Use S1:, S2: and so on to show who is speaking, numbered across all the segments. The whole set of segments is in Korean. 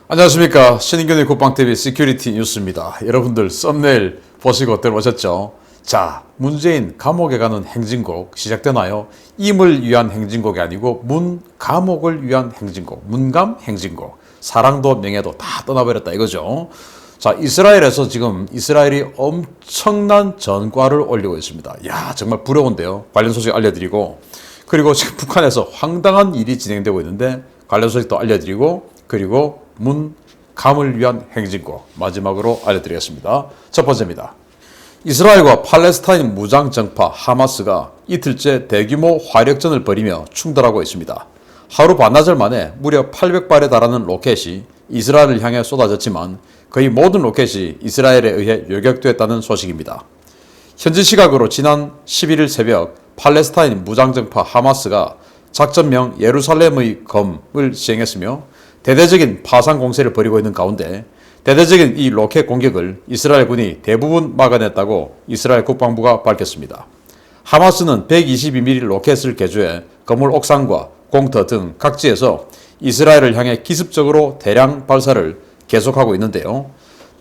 S1: 안녕하십니까. 신인균의 국방TV 시큐리티 뉴스입니다. 여러분들 썸네일 보시고 들어오셨죠? 자, 문재인 감옥에 가는 행진곡 시작되나요? 임을 위한 행진곡이 아니고 감옥을 위한 행진곡, 문감 행진곡. 사랑도 명예도 다 떠나버렸다 이거죠. 자, 이스라엘에서 지금 이스라엘이 엄청난 전과를 올리고 있습니다. 야, 정말 부러운데요. 관련 소식 알려드리고, 그리고 지금 북한에서 황당한 일이 진행되고 있는데 관련 소식도 알려드리고, 그리고 감을 위한 행진곡 마지막으로 알려드리겠습니다. 첫 번째입니다. 이스라엘과 팔레스타인 무장정파 하마스가 이틀째 대규모 화력전을 벌이며 충돌하고 있습니다. 하루 반나절 만에 무려 800발에 달하는 로켓이 이스라엘을 향해 쏟아졌지만 거의 모든 로켓이 이스라엘에 의해 요격됐다는 소식입니다. 현지 시각으로 지난 11일 새벽 팔레스타인 무장정파 하마스가 작전명 예루살렘의 검을 시행했으며 대대적인 파상 공세를 벌이고 있는 가운데 대대적인 이 로켓 공격을 이스라엘 군이 대부분 막아냈다고 이스라엘 국방부가 밝혔습니다. 하마스는 122mm 로켓을 개조해 건물 옥상과 공터 등 각지에서 이스라엘을 향해 기습적으로 대량 발사를 계속하고 있는데요.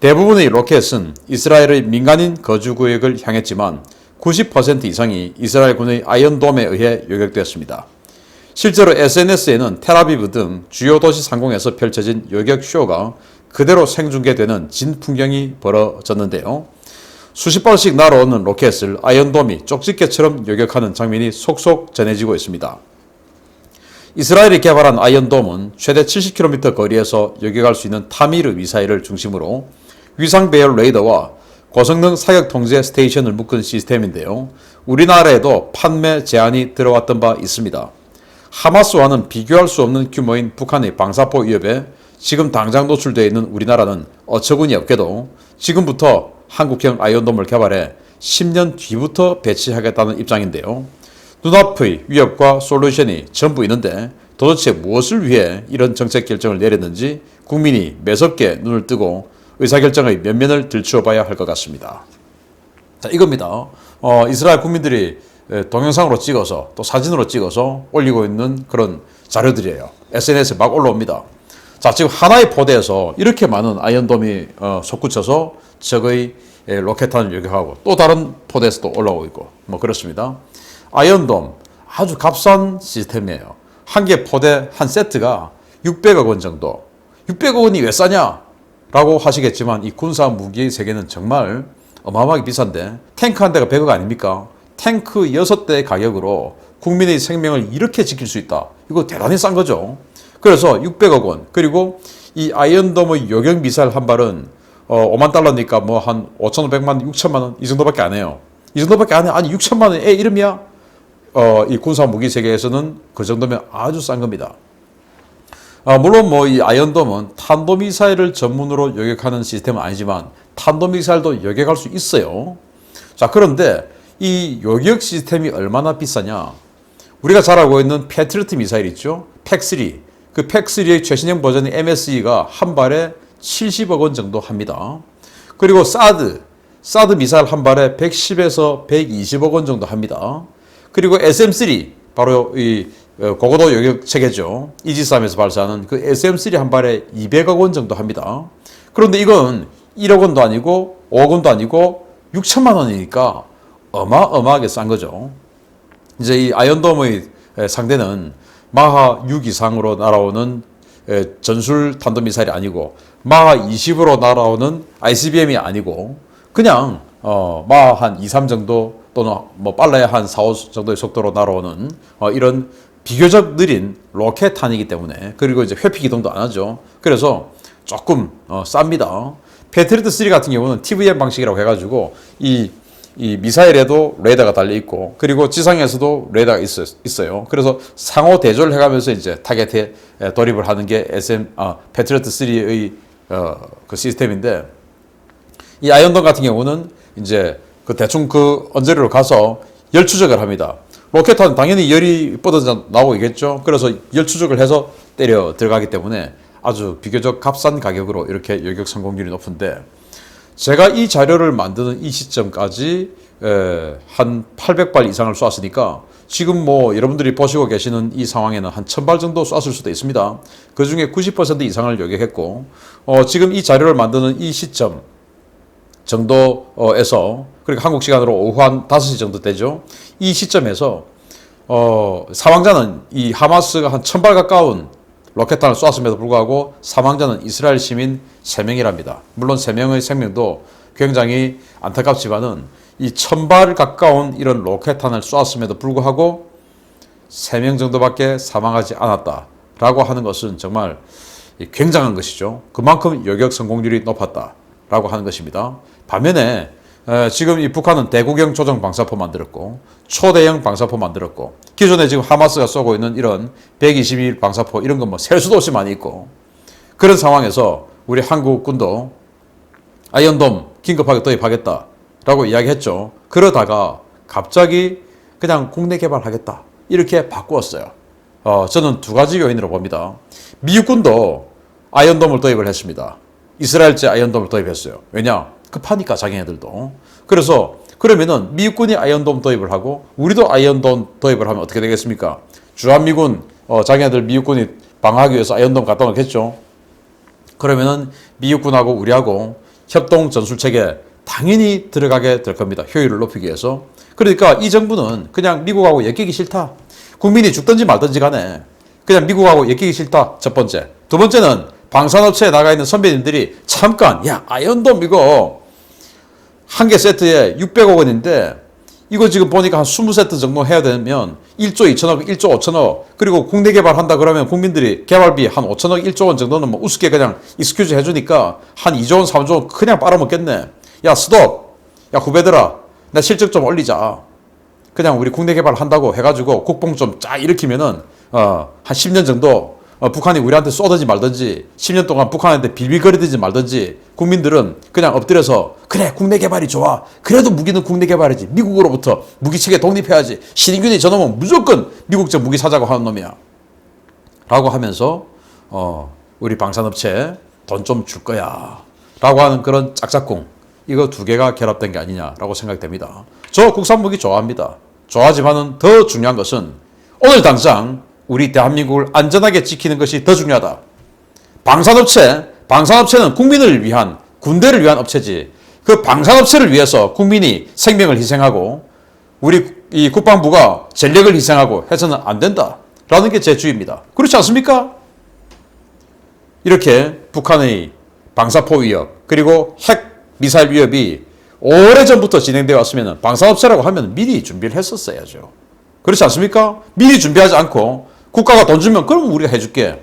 S1: 대부분의 로켓은 이스라엘의 민간인 거주구역을 향했지만 90% 이상이 이스라엘 군의 아이언돔에 의해 요격되었습니다. 실제로 SNS에는 텔아비브 등 주요 도시 상공에서 펼쳐진 요격쇼가 그대로 생중계되는 진풍경이 벌어졌는데요. 수십 발씩 날아오는 로켓을 아이언돔이 쪽집게처럼 요격하는 장면이 속속 전해지고 있습니다. 이스라엘이 개발한 아이언돔은 최대 70km 거리에서 요격할 수 있는 타미르 미사일을 중심으로 위상 배열 레이더와 고성능 사격 통제 스테이션을 묶은 시스템인데요. 우리나라에도 판매 제한이 들어왔던 바 있습니다. 하마스와는 비교할 수 없는 규모인 북한의 방사포 위협에 지금 당장 노출되어 있는 우리나라는 어처구니 없게도 지금부터 한국형 아이언돔을 개발해 10년 뒤부터 배치하겠다는 입장인데요. 눈앞의 위협과 솔루션이 전부 있는데 도대체 무엇을 위해 이런 정책 결정을 내렸는지 국민이 매섭게 눈을 뜨고 의사결정의 면면을 들추어 봐야 할 것 같습니다. 자, 이겁니다. 이스라엘 국민들이 동영상으로 찍어서 또 사진으로 찍어서 올리고 있는 그런 자료들이에요. SNS에 막 올라옵니다. 자, 지금 하나의 포대에서 이렇게 많은 아이언돔이 솟구쳐서 적의 로켓탄을 요격하고 또 다른 포대에서도 올라오고 있고 뭐 그렇습니다. 아이언돔 아주 값싼 시스템이에요. 한 개 포대 한 세트가 600억 원 정도. 600억 원이 왜 싸냐? 라고 하시겠지만 이 군사 무기의 세계는 정말 어마어마하게 비싼데 탱크 한 대가 100억 아닙니까? 탱크 6대의 가격으로 국민의 생명을 이렇게 지킬 수 있다. 이거 대단히 싼 거죠. 그래서 600억 원. 그리고 이 아이언돔의 요격 미사일 한 발은 5만 달러니까 뭐 한 5,500만, 6천만 원 이 정도밖에 안 해요. 이 정도밖에 안 해. 아니 6천만 원에 이름이야? 이 군사 무기 세계에서는 그 정도면 아주 싼 겁니다. 물론 뭐 이 아이언돔은 탄도미사일을 전문으로 요격하는 시스템은 아니지만 탄도미사일도 요격할 수 있어요. 자, 그런데 이 요격 시스템이 얼마나 비싸냐? 우리가 잘 알고 있는 패트리어트 미사일 있죠? 팩3. 그 팩3의 최신형 버전의 MSE가 한 발에 70억 원 정도 합니다. 그리고 사드 미사일 한 발에 110에서 120억 원 정도 합니다. 그리고 SM3, 바로 이 고고도 요격 체계죠. 이지스함에서 발사하는 그 SM3 한 발에 200억 원 정도 합니다. 그런데 이건 1억 원도 아니고 5억 원도 아니고 6천만 원이니까 어마어마하게 싼 거죠. 이제 이 아이언돔의 상대는 마하 6 이상으로 날아오는 전술 탄도미사일이 아니고 마하 20으로 날아오는 ICBM이 아니고 그냥 마하 한 2, 3 정도 또는 뭐 빨라야 한 4, 5 정도의 속도로 날아오는 이런 비교적 느린 로켓탄이기 때문에 그리고 이제 회피 기동도 안 하죠. 그래서 조금 쌉니다. 패트리어트 3 같은 경우는 TVM 방식이라고 해가지고 이 미사일에도 레이더가 달려 있고 그리고 지상에서도 레이더가 있어요. 그래서 상호 대조를 해가면서 이제 타겟에 돌입을 하는 게 패트리어트 3의 그 시스템인데 이 아이언돔 같은 경우는 이제 그 대충 그 언저리로 가서 열 추적을 합니다. 로켓탄 당연히 열이 뻗어져 나오겠죠. 그래서 열 추적을 해서 때려 들어가기 때문에 아주 비교적 값싼 가격으로 이렇게 요격 성공률이 높은데 제가 이 자료를 만드는 이 시점까지 한 800발 이상을 쏘았으니까 지금 뭐 여러분들이 보시고 계시는 이 상황에는 한 1000발 정도 쐈을 수도 있습니다. 그 중에 90% 이상을 요격했고, 지금 이 자료를 만드는 이 시점 정도에서, 그러니까 한국 시간으로 오후 한 5시 정도 되죠. 이 시점에서, 사망자는 이 하마스가 한 1000발 가까운 로켓탄을 쐈음에도 불구하고 사망자는 이스라엘 시민 3명이랍니다. 물론 3명의 생명도 굉장히 안타깝지만은 이 1000발 가까운 이런 로켓탄을 쐈음에도 불구하고 3명 정도밖에 사망하지 않았다라고 하는 것은 정말 굉장한 것이죠. 그만큼 요격 성공률이 높았다라고 하는 것입니다. 반면에 지금 이 북한은 대구경 조정 방사포 만들었고 초대형 방사포 만들었고 기존에 지금 하마스가 쏘고 있는 이런 122 방사포 이런 건 뭐 셀 수도 없이 많이 있고 그런 상황에서 우리 한국군도 아이언돔 긴급하게 도입하겠다라고 이야기했죠. 그러다가 갑자기 그냥 국내 개발하겠다 이렇게 바꾸었어요. 저는 두 가지 요인으로 봅니다. 미국군도 아이언돔을 도입을 했습니다. 이스라엘제 아이언돔을 도입했어요. 왜냐? 급하니까 자기네들도. 그래서 그러면은 미국군이 아이언돔 도입을 하고 우리도 아이언돔 도입을 하면 어떻게 되겠습니까? 주한미군 자기네들 미국군이 방어하기 위해서 아이언돔 갖다 놓겠죠. 그러면은 미국군하고 우리하고 협동 전술체계 당연히 들어가게 될 겁니다. 효율을 높이기 위해서. 그러니까 이 정부는 그냥 미국하고 엮이기 싫다. 국민이 죽든지 말든지 간에 그냥 미국하고 엮이기 싫다. 첫 번째. 두 번째는 방산업체에 나가 있는 선배님들이 잠깐 야 아이언돔 이거 한 개 세트에 600억 원인데 이거 지금 보니까 한 20세트 정도 해야 되면 1조 2천억, 1조 5천억 그리고 국내 개발한다 그러면 국민들이 개발비 한 5천억, 1조 원 정도는 뭐 우습게 그냥 익스큐즈 해주니까 한 2조 원, 3조 원 그냥 빨아먹겠네. 야 스톱! 야 후배들아 내 실적 좀 올리자. 그냥 우리 국내 개발한다고 해가지고 국뽕 좀 쫙 일으키면은 한 10년 정도 북한이 우리한테 쏘든지 말든지 10년 동안 북한한테 빌빌거리든지 말든지 국민들은 그냥 엎드려서 그래 국내 개발이 좋아. 그래도 무기는 국내 개발이지. 미국으로부터 무기체계 독립해야지. 신인균이 저놈은 무조건 미국적 무기 사자고 하는 놈이야. 라고 하면서 우리 방산업체 돈 좀 줄 거야. 라고 하는 그런 짝짝꿍. 이거 두 개가 결합된 게 아니냐라고 생각됩니다. 저 국산 무기 좋아합니다. 좋아하지만은 더 중요한 것은 오늘 당장 우리 대한민국을 안전하게 지키는 것이 더 중요하다. 방산업체는 국민을 위한 군대를 위한 업체지. 그 방산업체를 위해서 국민이 생명을 희생하고 우리 이 국방부가 전력을 희생하고 해서는 안 된다라는 게 제 주의입니다. 그렇지 않습니까? 이렇게 북한의 방사포 위협 그리고 핵 미사일 위협이 오래전부터 진행되어 왔으면 방산업체라고 하면 미리 준비를 했었어야죠. 그렇지 않습니까? 미리 준비하지 않고 국가가 돈 주면 그럼 우리가 해줄게.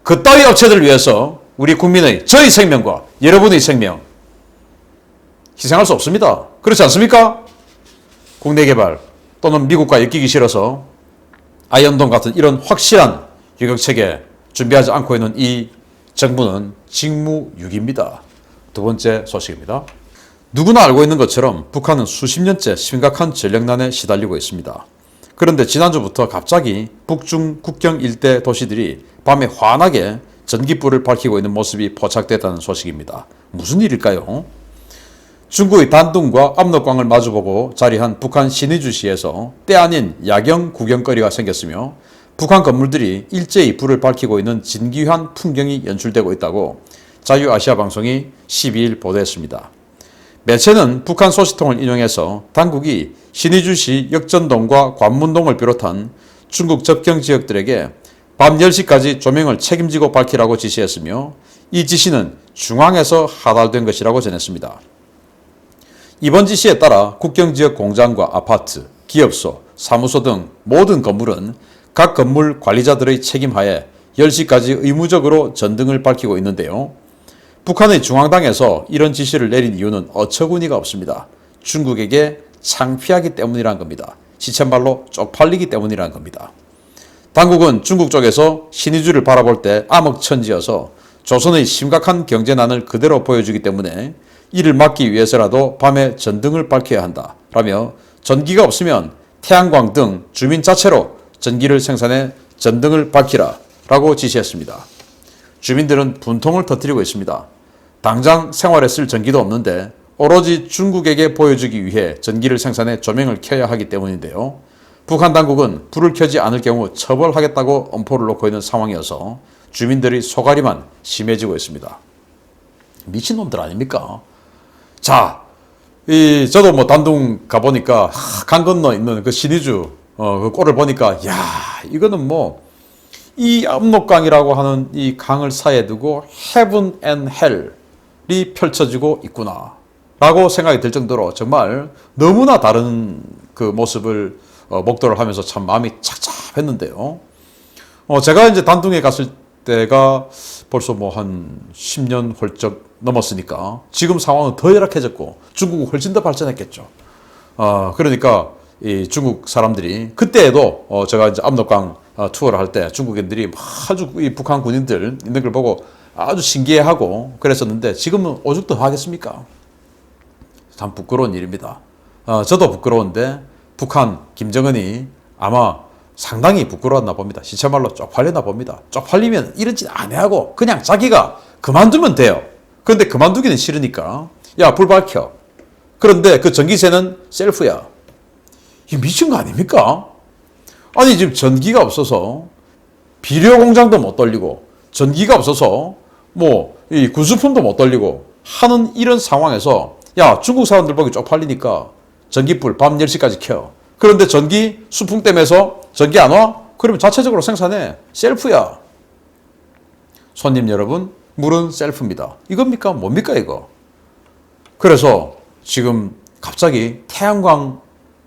S1: 그따위 업체들 위해서 우리 국민의 저희 생명과 여러분의 생명 희생할 수 없습니다. 그렇지 않습니까? 국내 개발 또는 미국과 엮이기 싫어서 아이언돔 같은 이런 확실한 유격체계 준비하지 않고 있는 이 정부는 직무유기입니다. 두 번째 소식입니다. 누구나 알고 있는 것처럼 북한은 수십 년째 심각한 전력난에 시달리고 있습니다. 그런데 지난주부터 갑자기 북중 국경 일대 도시들이 밤에 환하게 전기불을 밝히고 있는 모습이 포착됐다는 소식입니다. 무슨 일일까요? 중국의 단둥과 압록강을 마주보고 자리한 북한 신의주시에서 때 아닌 야경 구경거리가 생겼으며 북한 건물들이 일제히 불을 밝히고 있는 진기한 풍경이 연출되고 있다고 자유아시아방송이 12일 보도했습니다. 매체는 북한 소식통을 인용해서 당국이 신의주시 역전동과 관문동을 비롯한 중국 접경 지역들에게 밤 10시까지 조명을 책임지고 밝히라고 지시했으며 이 지시는 중앙에서 하달된 것이라고 전했습니다. 이번 지시에 따라 국경지역 공장과 아파트, 기업소, 사무소 등 모든 건물은 각 건물 관리자들의 책임하에 10시까지 의무적으로 전등을 밝히고 있는데요. 북한의 중앙당에서 이런 지시를 내린 이유는 어처구니가 없습니다. 중국에게 창피하기 때문이라는 겁니다. 시쳇말로 쪽팔리기 때문이라는 겁니다. 당국은 중국 쪽에서 신의주를 바라볼 때 암흑천지여서 조선의 심각한 경제난을 그대로 보여주기 때문에 이를 막기 위해서라도 밤에 전등을 밝혀야 한다 라며 전기가 없으면 태양광 등 주민 자체로 전기를 생산해 전등을 밝히라 라고 지시했습니다. 주민들은 분통을 터뜨리고 있습니다. 당장 생활에 쓸 전기도 없는데 오로지 중국에게 보여주기 위해 전기를 생산해 조명을 켜야 하기 때문인데요. 북한 당국은 불을 켜지 않을 경우 처벌하겠다고 엄포를 놓고 있는 상황이어서 주민들이 소갈이만 심해지고 있습니다. 미친놈들 아닙니까? 자, 저도 뭐 단둥 가보니까 강 건너 있는 그 신의주 그 꼴을 보니까 야, 이거는 뭐 이 압록강이라고 하는 이 강을 사이에 두고 heaven and hell이 펼쳐지고 있구나 라고 생각이 들 정도로 정말 너무나 다른 그 모습을 목도를 하면서 참 마음이 착잡했는데요. 제가 이제 단둥에 갔을 때가 벌써 뭐 한 10년 훌쩍 넘었으니까 지금 상황은 더 열악해졌고 중국은 훨씬 더 발전했겠죠. 그러니까 이 중국 사람들이 그때에도 제가 이제 압록강 투어를 할 때 중국인들이 아주 이 북한 군인들 있는 걸 보고 아주 신기해하고 그랬었는데 지금은 오죽 더 하겠습니까? 참 부끄러운 일입니다. 저도 부끄러운데 북한 김정은이 아마 상당히 부끄러웠나 봅니다. 시체말로 쪽팔렸나 봅니다. 쪽팔리면 이런 짓 안 해하고 그냥 자기가 그만두면 돼요. 그런데 그만두기는 싫으니까 야, 불 밝혀. 그런데 그 전기세는 셀프야. 이 미친 거 아닙니까? 아니 지금 전기가 없어서 비료 공장도 못 돌리고 전기가 없어서 뭐 이 군수품도 못 돌리고 하는 이런 상황에서 야, 중국 사람들 보기 쪽팔리니까 전기불 밤 10시까지 켜. 그런데 전기 수풍댐에서 전기 안 와? 그러면 자체적으로 생산해. 셀프야. 손님 여러분, 물은 셀프입니다. 이겁니까? 뭡니까 이거? 그래서 지금 갑자기 태양광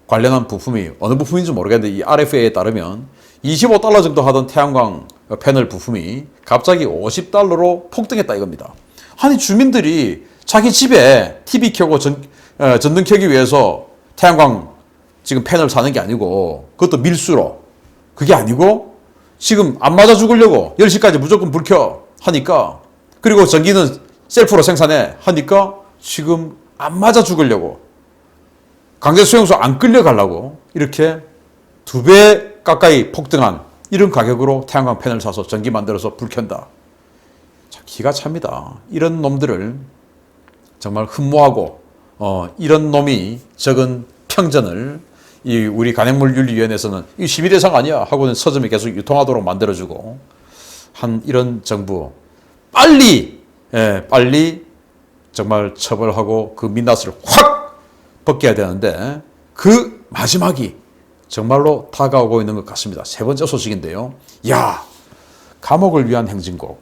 S1: 관련한 부품이 어느 부품인지 모르겠는데 이 RFA에 따르면 25달러 정도 하던 태양광 패널 부품이 갑자기 50달러로 폭등했다 이겁니다. 아니 주민들이 자기 집에 TV 켜고 전등 켜기 위해서 태양광 지금 패널 사는 게 아니고 그것도 밀수로 그게 아니고 지금 안 맞아 죽으려고 10시까지 무조건 불 켜 하니까 그리고 전기는 셀프로 생산해 하니까 지금 안 맞아 죽으려고 강제 수용소 안 끌려가려고 이렇게 2배 가까이 폭등한 이런 가격으로 태양광 패널 사서 전기 만들어서 불 켠다. 참 기가 찹니다. 이런 놈들을 정말 흠모하고 이런 놈이 적은 평전을 이 우리 간행물윤리위원회에서는 이 심의 대상 아니야 하고는 서점이 계속 유통하도록 만들어주고 한 이런 정부 빨리 정말 처벌하고 그 민낯을 확 벗겨야 되는데 그 마지막이 정말로 다가오고 있는 것 같습니다. 세 번째 소식인데요. 야, 감옥을 위한 행진곡.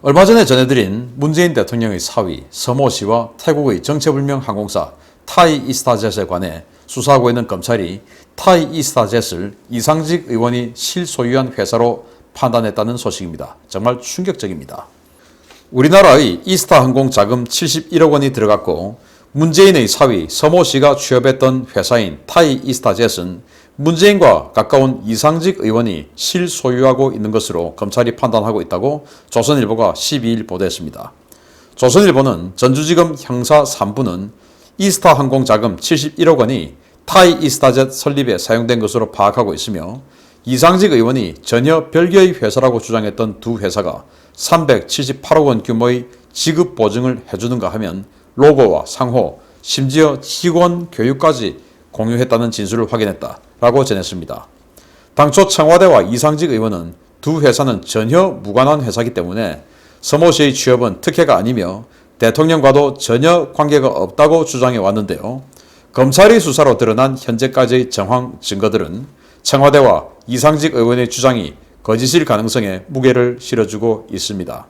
S1: 얼마 전에 전해드린 문재인 대통령의 사위 서모 씨와 태국의 정체불명 항공사 타이 이스타젯에 관해 수사하고 있는 검찰이 타이 이스타젯을 이상직 의원이 실소유한 회사로 판단했다는 소식입니다. 정말 충격적입니다. 우리나라의 이스타항공 자금 71억 원이 들어갔고 문재인의 사위 서모 씨가 취업했던 회사인 타이 이스타젯은 문재인과 가까운 이상직 의원이 실소유하고 있는 것으로 검찰이 판단하고 있다고 조선일보가 12일 보도했습니다. 조선일보는 전주지검 형사 3부는 이스타항공 자금 71억 원이 타이 이스타젯 설립에 사용된 것으로 파악하고 있으며 이상직 의원이 전혀 별개의 회사라고 주장했던 두 회사가 378억 원 규모의 지급 보증을 해주는가 하면 로고와 상호, 심지어 직원 교육까지 공유했다는 진술을 확인했다라고 전했습니다. 당초 청와대와 이상직 의원은 두 회사는 전혀 무관한 회사이기 때문에 서모 씨의 취업은 특혜가 아니며 대통령과도 전혀 관계가 없다고 주장해 왔는데요. 검찰의 수사로 드러난 현재까지의 정황 증거들은 청와대와 이상직 의원의 주장이 거짓일 가능성에 무게를 실어주고 있습니다.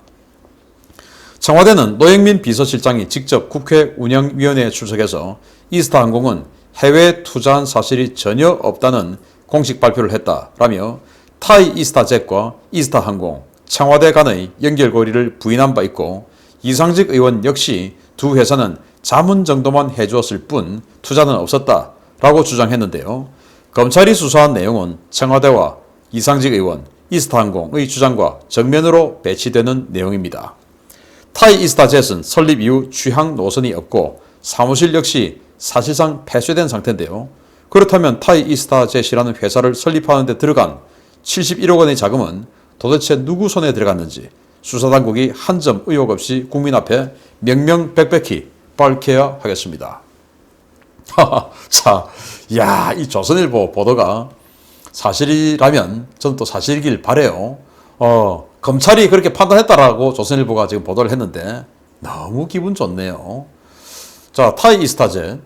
S1: 청와대는 노영민 비서실장이 직접 국회 운영위원회에 출석해서 이스타항공은 해외에 투자한 사실이 전혀 없다는 공식 발표를 했다라며 타이 이스타젯과 이스타항공, 청와대 간의 연결고리를 부인한 바 있고 이상직 의원 역시 두 회사는 자문 정도만 해주었을 뿐 투자는 없었다라고 주장했는데요. 검찰이 수사한 내용은 청와대와 이상직 의원, 이스타항공의 주장과 정면으로 배치되는 내용입니다. 타이 이스타젯은 설립 이후 취항 노선이 없고 사무실 역시 사실상 폐쇄된 상태인데요. 그렇다면 타이 이스타젯이라는 회사를 설립하는 데 들어간 71억 원의 자금은 도대체 누구 손에 들어갔는지 수사당국이 한 점 의혹 없이 국민 앞에 명명백백히 밝혀야 하겠습니다. 자, 야, 이 조선일보 보도가 사실이라면 저는 또 사실이길 바래요. 검찰이 그렇게 판단했다라고 조선일보가 지금 보도를 했는데 너무 기분 좋네요. 자, 타이 이스타제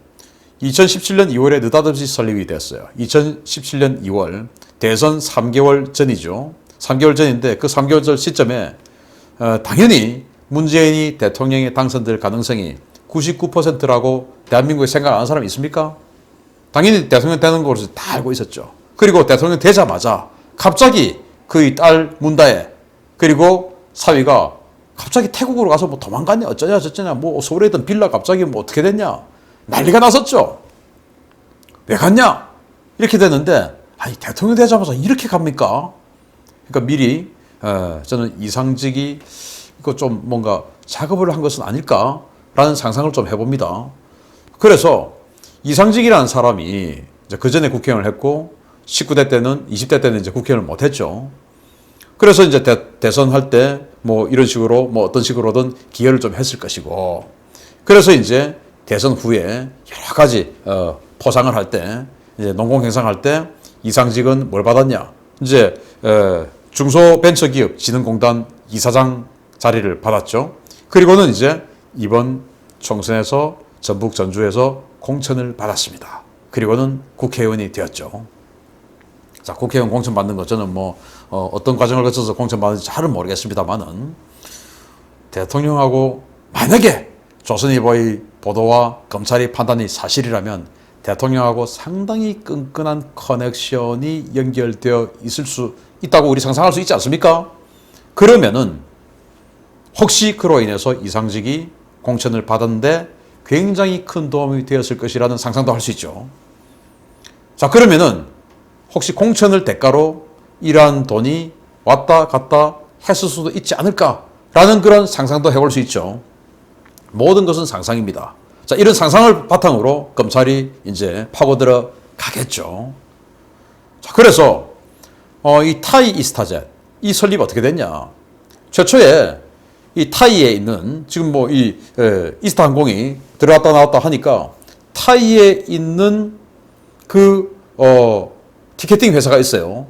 S1: 2017년 2월에 느닷없이 설립이 됐어요. 2017년 2월 대선 3개월 전이죠. 3개월 전인데 그 3개월 전 시점에 당연히 문재인이 대통령에 당선될 가능성이 99%라고 대한민국에 생각하는 사람이 있습니까? 당연히 대통령 되는 것을 다 알고 있었죠. 그리고 대통령 되자마자 갑자기 그의 딸 문다혜 그리고 사위가 갑자기 태국으로 가서 뭐 도망갔냐 어쩌냐 저쩌냐 뭐 서울에 있던 빌라 갑자기 뭐 어떻게 됐냐 난리가 났었죠. 왜 갔냐 이렇게 됐는데 아니 대통령 되자마자 이렇게 갑니까? 그러니까 미리 저는 이상직이 이거 좀 뭔가 작업을 한 것은 아닐까라는 상상을 좀 해봅니다. 그래서 이상직이라는 사람이 이제 그 전에 국회의원을 했고 19대 때는 20대 때는 이제 국회의원을 못 했죠. 그래서 이제 대선할 때 뭐 이런 식으로 뭐 어떤 식으로든 기여를 좀 했을 것이고 그래서 이제 대선 후에 여러 가지 포상을 할 때 이제 농공행상할 때 이상직은 뭘 받았냐 이제 중소벤처기업진흥공단 이사장 자리를 받았죠. 그리고는 이제 이번 총선에서 전북 전주에서 공천을 받았습니다. 그리고는 국회의원이 되었죠. 자, 국회의원 공천 받는 거 저는 뭐 어떤 과정을 거쳐서 공천 받는지 잘은 모르겠습니다만은 대통령하고 만약에 조선일보의 보도와 검찰의 판단이 사실이라면 대통령하고 상당히 끈끈한 커넥션이 연결되어 있을 수 있다고 우리 상상할 수 있지 않습니까? 그러면은 혹시 그로 인해서 이상직이 공천을 받았는데 굉장히 큰 도움이 되었을 것이라는 상상도 할 수 있죠. 자, 그러면은 혹시 공천을 대가로 이러한 돈이 왔다 갔다 했을 수도 있지 않을까라는 그런 상상도 해볼 수 있죠. 모든 것은 상상입니다. 자, 이런 상상을 바탕으로 검찰이 이제 파고들어 가겠죠. 자, 그래서 이 타이 이스타젯 이 설립 어떻게 됐냐? 최초에 이 타이에 있는 지금 뭐 이 이스타 항공이 들어갔다 나왔다 하니까 타이에 있는 그 티켓팅 회사가 있어요.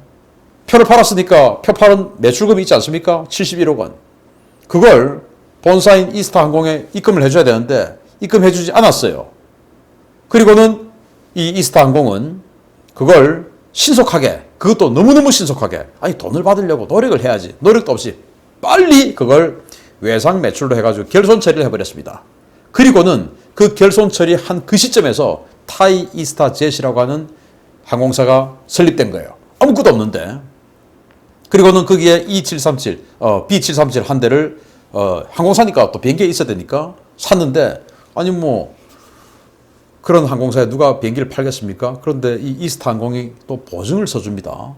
S1: 표를 팔았으니까 표 파는 매출금이 있지 않습니까? 71억 원. 그걸 본사인 이스타 항공에 입금을 해줘야 되는데 입금해주지 않았어요. 그리고는 이 이스타 항공은 그걸 신속하게 그것도 너무너무 신속하게 아니 돈을 받으려고 노력을 해야지 노력도 없이 빨리 그걸 외상 매출로 해가지고 결손 처리를 해버렸습니다. 그리고는 그 결손 처리한 그 시점에서 타이 이스타 jet이라고 하는 항공사가 설립된 거예요. 아무것도 없는데. 그리고는 거기에 E737, B737 한 대를 항공사니까 또 비행기에 있어야 되니까 샀는데 아니 뭐 그런 항공사에 누가 비행기를 팔겠습니까? 그런데 이 이스타 항공이 또 보증을 써줍니다.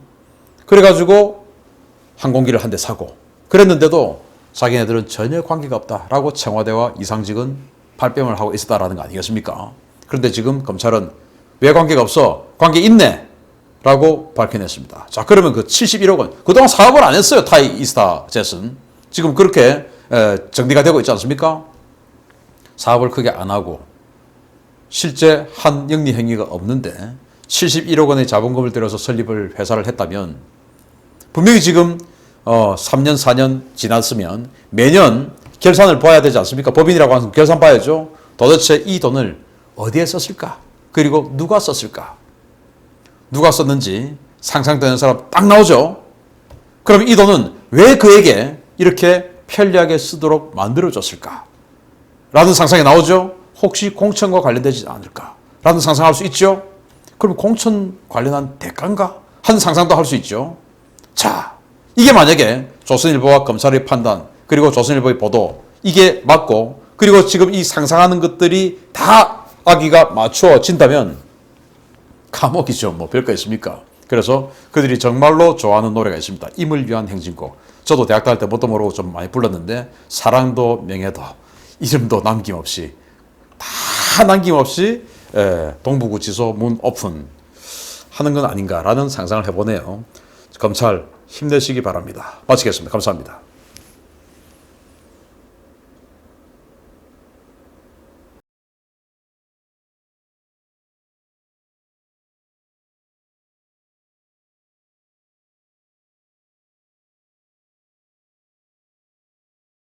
S1: 그래가지고 항공기를 한 대 사고 그랬는데도 자기네들은 전혀 관계가 없다라고 청와대와 이상직은 발뺌을 하고 있었다라는 거 아니겠습니까? 그런데 지금 검찰은 왜 관계가 없어? 관계 있네! 라고 밝혀냈습니다. 자, 그러면 그 71억 원, 그동안 사업을 안 했어요. 타이 이스타 젯은. 지금 그렇게 정리가 되고 있지 않습니까? 사업을 크게 안 하고 실제 한 영리 행위가 없는데 71억 원의 자본금을 들여서 설립을 회사를 했다면 분명히 지금 3년, 4년 지났으면 매년 결산을 봐야 되지 않습니까? 법인이라고 하는 결산 봐야죠. 도대체 이 돈을 어디에 썼을까? 그리고 누가 썼을까? 누가 썼는지 상상되는 사람 딱 나오죠? 그럼 이 돈은 왜 그에게 이렇게 편리하게 쓰도록 만들어줬을까? 라는 상상이 나오죠? 혹시 공천과 관련되지 않을까? 라는 상상할 수 있죠? 그럼 공천 관련한 대가인가? 하는 상상도 할 수 있죠? 자, 이게 만약에 조선일보와 검찰의 판단, 그리고 조선일보의 보도, 이게 맞고, 그리고 지금 이 상상하는 것들이 다 아기가 맞춰진다면 감옥이죠. 뭐 별거 있습니까? 그래서 그들이 정말로 좋아하는 노래가 있습니다. 임을 위한 행진곡. 저도 대학 다닐 때 뭣도 모르고 좀 많이 불렀는데 사랑도 명예도 이름도 남김없이 다 남김없이 동부구치소 문 오픈 하는 건 아닌가라는 상상을 해보네요. 검찰 힘내시기 바랍니다. 마치겠습니다. 감사합니다.